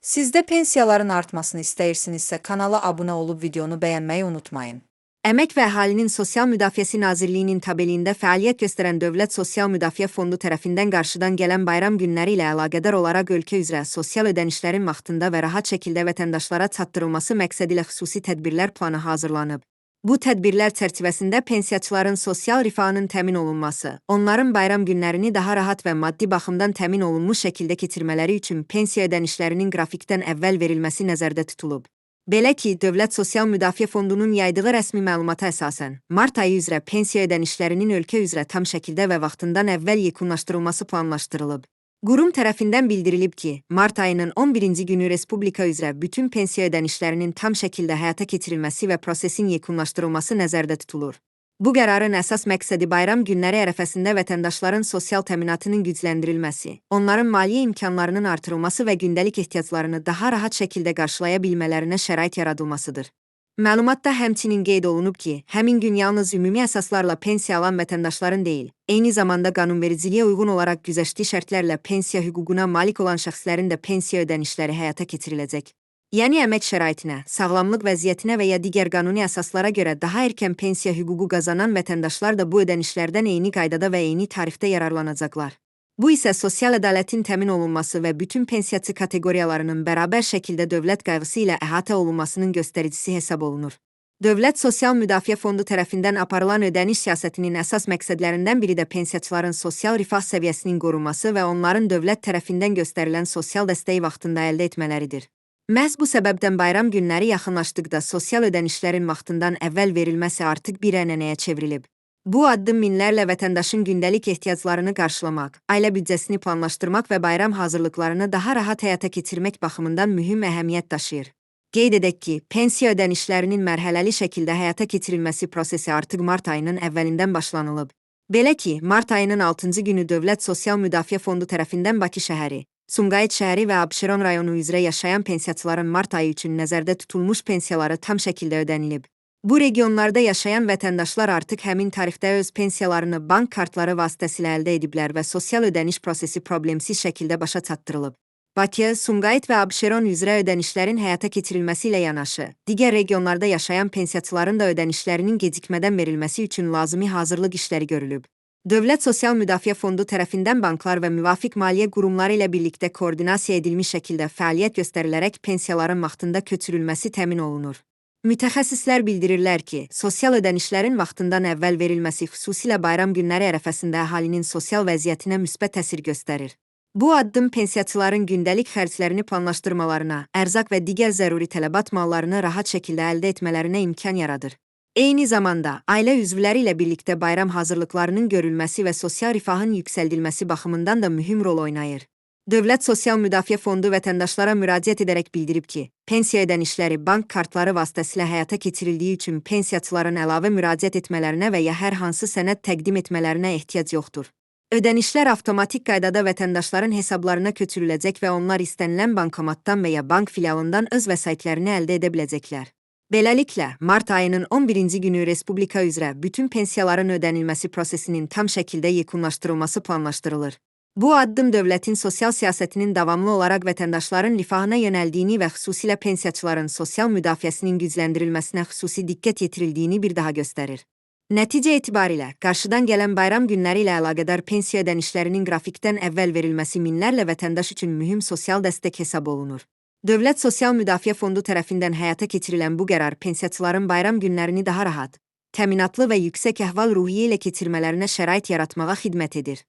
Siz də pensiyaların artmasını istəyirsinizsə kanala abunə olub videonu bəyənməyi unutmayın. Əmək və Əhalinin Sosial Müdafiəsi Nazirliyinin tabeliyində fəaliyyət göstərən Dövlət Sosial Müdafiə Fondu tərəfindən qarşıdan gələn bayram günləri ilə əlaqədar olaraq ölkə üzrə sosial ödənişlərin vaxtında və rahat şəkildə vətəndaşlara çatdırılması məqsədilə xüsusi tədbirlər planı hazırlanıb. Bu tədbirlər çərçivəsində pensiyaçıların sosial rifahının təmin olunması, onların bayram günlərini daha rahat və maddi baxımdan təmin olunmuş şəkildə keçirmələri üçün pensiya ödənişlərinin qrafikdən əvvəl verilməsi nəzərdə tutulub. Belə ki, Dövlət Sosial Müdafiə Fondunun yaydığı rəsmi məlumata əsasən, mart ayı üzrə pensiya ödənişlərinin ölkə üzrə tam şəkildə və vaxtından əvvəl yekunlaşdırılması planlaşdırılıb. Qurum tərəfindən bildirilib ki, mart ayının 11-ci günü Respublika üzrə bütün pensiya ödənişlərinin tam şəkildə həyata keçirilməsi və prosesin yekunlaşdırılması nəzərdə tutulur. Bu qərarın əsas məqsədi bayram günləri ərəfəsində vətəndaşların sosial təminatının gücləndirilməsi, onların maliyyə imkanlarının artırılması və gündəlik ehtiyaclarını daha rahat şəkildə qarşılaya bilmələrinə şərait yaradılmasıdır. Məlumatda həmçinin qeyd olunub ki, həmin gün yalnız ümumi əsaslarla pensiya alan vətəndaşların deyil, eyni zamanda qanunvericiliyə uyğun olaraq güzəştli şərtlərlə pensiya hüququna malik olan şəxslərin də pensiya ödənişləri həyata keçiriləcək. Yəni əmək şəraitinə, sağlamlıq vəziyyətinə və ya digər qanuni əsaslara görə daha erkən pensiya hüququ qazanan vətəndaşlar da bu ödənişlərdən eyni qaydada və eyni tarifdə yararlanacaqlar. Bu isə sosial ədalətin təmin olunması və bütün pensiyaçı kateqoriyalarının bərabər şəkildə dövlət qayğısı ilə əhatə olunmasının göstəricisi hesab olunur. Dövlət Sosial Müdafiə Fondu tərəfindən aparılan ödəniş siyasətinin əsas məqsədlərindən biri də pensiyaçıların sosial rifah səviyyəsinin qorunması və onların dövlət tərəfindən göstərilən sosial dəstəyi vaxtında əldə etmələridir. Məhz bu səbəbdən bayram günləri yaxınlaşdıqda sosial ödənişlərin vaxtından əvvəl verilməsi artıq bir ənənəyə çevrilib. Bu addım minlərlə vətəndaşın gündəlik ehtiyaclarını qarşılamaq, ailə büdcəsini planlaşdırmaq və bayram hazırlıqlarını daha rahat həyata keçirmək baxımından mühüm əhəmiyyət daşıyır. Qeyd edək ki, pensiya ödənişlərinin mərhələli şəkildə həyata keçirilməsi prosesi artıq mart ayının əvvəlindən başlanılıb. Belə ki, mart ayının 6-cı günü Dövlət Sosial Müdafiə Fondu tərəfindən Bakı şəhəri, Sumqayıt şəhəri və Abşeron rayonu üzrə yaşayan pensiyaçıların mart ayı üçün nəzərdə tutulmuş pensiyaları tam şəkildə ödənilib. Bu regionlarda yaşayan vətəndaşlar artıq həmin tarixdə öz pensiyalarını bank kartları vasitəsilə əldə ediblər və sosial ödəniş prosesi problemsiz şəkildə başa çatdırılıb. Bakı, Sumqayıt və Abşeron üzrə ödənişlərin həyata keçirilməsi ilə yanaşı, digər regionlarda yaşayan pensiyaçıların da ödənişlərinin gecikmədən verilməsi üçün lazımi hazırlıq işləri görülüb. Dövlət Sosial Müdafiə Fondu tərəfindən banklar və müvafiq maliyyə qurumları ilə birlikdə koordinasiya edilmiş şəkildə fəaliyyət göstərilərək pensiyaların vaxtında köçürülməsi təmin olunur. Mütəxəssislər bildirirlər ki, sosial ödənişlərin vaxtından əvvəl verilməsi xüsusilə bayram günləri ərəfəsində əhalinin sosial vəziyyətinə müsbət təsir göstərir. Bu addım pensiyaçıların gündəlik xərclərini planlaşdırmalarına, ərzaq və digər zəruri tələbat mallarını rahat şəkildə əldə etmələrinə imkan yaradır. Eyni zamanda, ailə üzvləri ilə birlikdə bayram hazırlıqlarının görülməsi və sosial rifahın yüksəldilməsi baxımından da mühüm rol oynayır. Dövlət Sosial Müdafiə Fondu vətəndaşlara müraciət edərək bildirib ki, pensiya ödənişləri bank kartları vasitəsilə həyata keçirildiyi üçün pensiyaçıların əlavə müraciət etmələrinə və ya hər hansı sənəd təqdim etmələrinə ehtiyac yoxdur. Ödənişlər avtomatik qaydada vətəndaşların hesablarına köçürüləcək və onlar istənilən bankomatdan və ya bank filialından öz vəsaitlərini əldə edə biləcəklər. Beləliklə, mart ayının 11-ci günü Respublika üzrə bütün pensiyaların ödənilməsi prosesinin tam şəkildə yekunlaşdırılması planlaşdırılır. Bu addım dövlətin sosial siyasətinin davamlı olaraq vətəndaşların rifahına yönəldiyini və xüsusilə pensiyaçıların sosial müdafiəsinin gücləndirilməsinə xüsusi diqqət yetirildiyini bir daha göstərir. Nəticə etibarilə, qarşıdan gələn bayram günləri ilə əlaqədar pensiya ödənişlərinin qrafikdən əvvəl verilməsi minlərlə vətəndaş üçün mühüm sosial dəstək hesab olunur. Dövlət Sosial Müdafiə Fondu tərəfindən həyata keçirilən bu qərar pensiyaçıların bayram günlərini daha rahat, təminatlı və yüksək əhval-ruhiyyə ilə keçirmələrinə şərait yaratmağa xidmət edir.